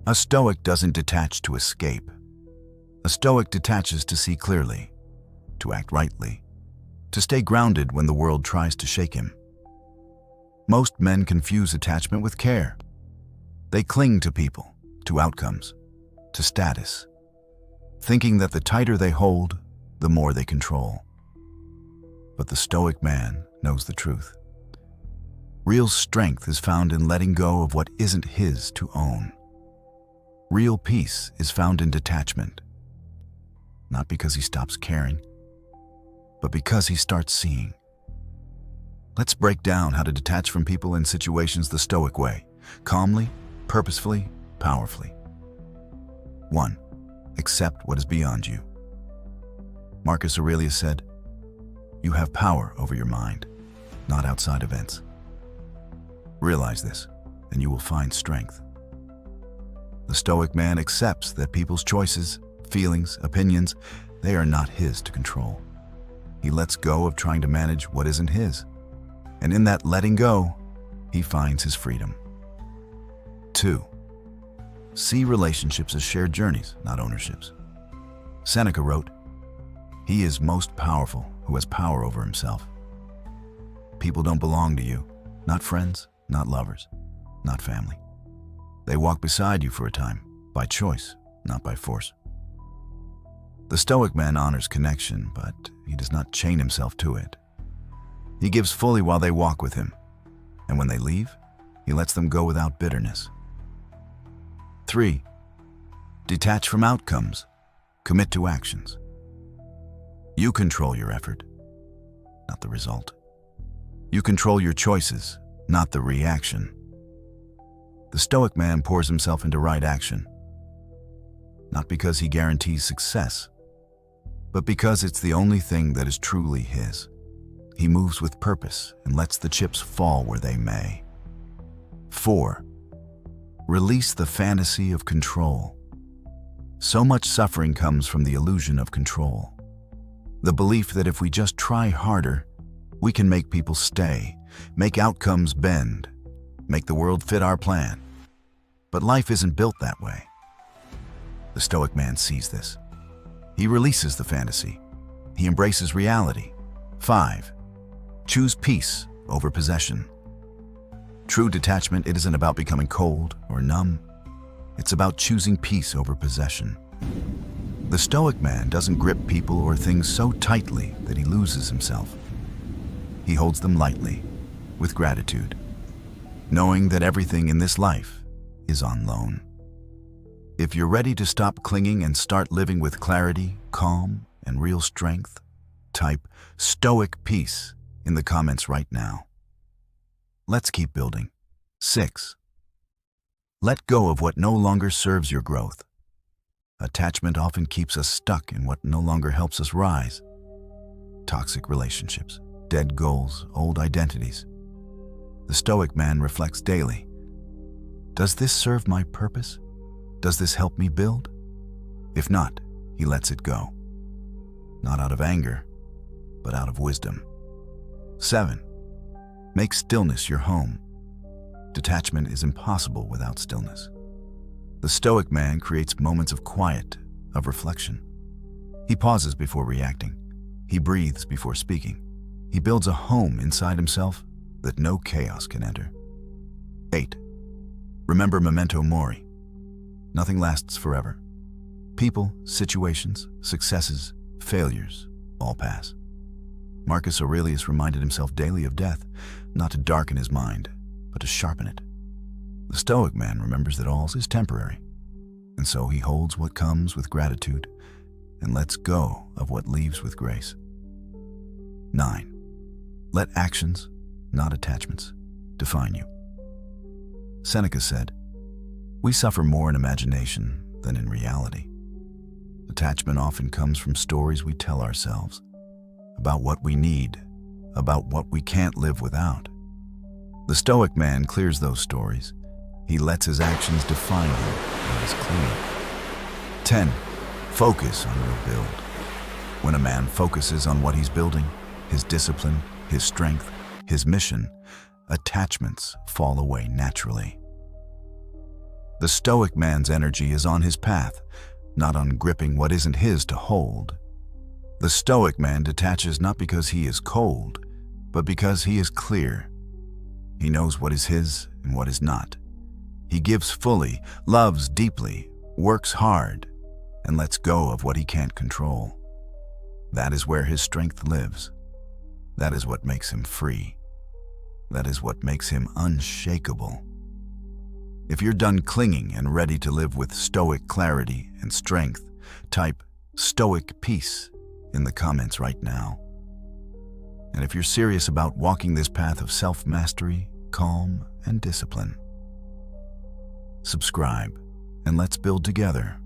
A Stoic doesn't detach to escape. A Stoic detaches to see clearly, to act rightly, to stay grounded when the world tries to shake him. Most men confuse attachment with care. They cling to people, to outcomes, to status, thinking that the tighter they hold, the more they control. But the Stoic man knows the truth. Real strength is found in letting go of what isn't his to own. Real peace is found in detachment, not because he stops caring, but because he starts seeing. Let's break down how to detach from people and situations the Stoic way, calmly, purposefully, powerfully. 1. Accept what is beyond you. Marcus Aurelius said, "You have power over your mind, not outside events." Realize this, and you will find strength. The Stoic man accepts that people's choices, feelings, opinions, they are not his to control. He lets go of trying to manage what isn't his. And in that letting go, he finds his freedom. 2. See relationships as shared journeys, not ownerships. Seneca wrote, "He is most powerful who has power over himself." People don't belong to you, not friends, not lovers, not family. They walk beside you for a time, by choice, not by force. The Stoic man honors connection, but he does not chain himself to it. He gives fully while they walk with him, and when they leave, he lets them go without bitterness. 3. Detach from outcomes, commit to actions. You control your effort, not the result. You control your choices, not the reaction. The Stoic man pours himself into right action, not because he guarantees success, but because it's the only thing that is truly his. He moves with purpose and lets the chips fall where they may. 4. Release the fantasy of control. So much suffering comes from the illusion of control. The belief that if we just try harder, we can make people stay, make outcomes bend, make the world fit our plan. But life isn't built that way. The Stoic man sees this. He releases the fantasy. He embraces reality. 5. Choose peace over possession. True detachment, it isn't about becoming cold or numb. It's about choosing peace over possession. The Stoic man doesn't grip people or things so tightly that he loses himself. He holds them lightly, with gratitude, knowing that everything in this life is on loan. If you're ready to stop clinging and start living with clarity, calm, and real strength, type Stoic Peace in the comments right now. Let's keep building. 6. Let go of what no longer serves your growth. Attachment often keeps us stuck in what no longer helps us rise. Toxic relationships, dead goals, old identities. The Stoic man reflects daily. Does this serve my purpose? Does this help me build? If not, he lets it go. Not out of anger, but out of wisdom. 7. Make stillness your home. Detachment is impossible without stillness. The Stoic man creates moments of quiet, of reflection. He pauses before reacting. He breathes before speaking. He builds a home inside himself that no chaos can enter. 8. Remember memento mori. Nothing lasts forever. People, situations, successes, failures, all pass. Marcus Aurelius reminded himself daily of death, not to darken his mind, but to sharpen it. The Stoic man remembers that all is temporary, and so he holds what comes with gratitude and lets go of what leaves with grace. 9. Let actions, not attachments, define you. Seneca said, "We suffer more in imagination than in reality." Attachment often comes from stories we tell ourselves, about what we need, about what we can't live without. The Stoic man clears those stories. He lets his actions define him and is clear. 10. Focus on your build. When a man focuses on what he's building, his discipline, his strength, his mission, attachments fall away naturally. The Stoic man's energy is on his path, not on gripping what isn't his to hold. The Stoic man detaches not because he is cold, but because he is clear. He knows what is his and what is not. He gives fully, loves deeply, works hard, and lets go of what he can't control. That is where his strength lives. That is what makes him free. That is what makes him unshakable. If you're done clinging and ready to live with Stoic clarity and strength, type STOIC PEACE in the comments right now. And if you're serious about walking this path of self-mastery, calm, and discipline, subscribe and let's build together.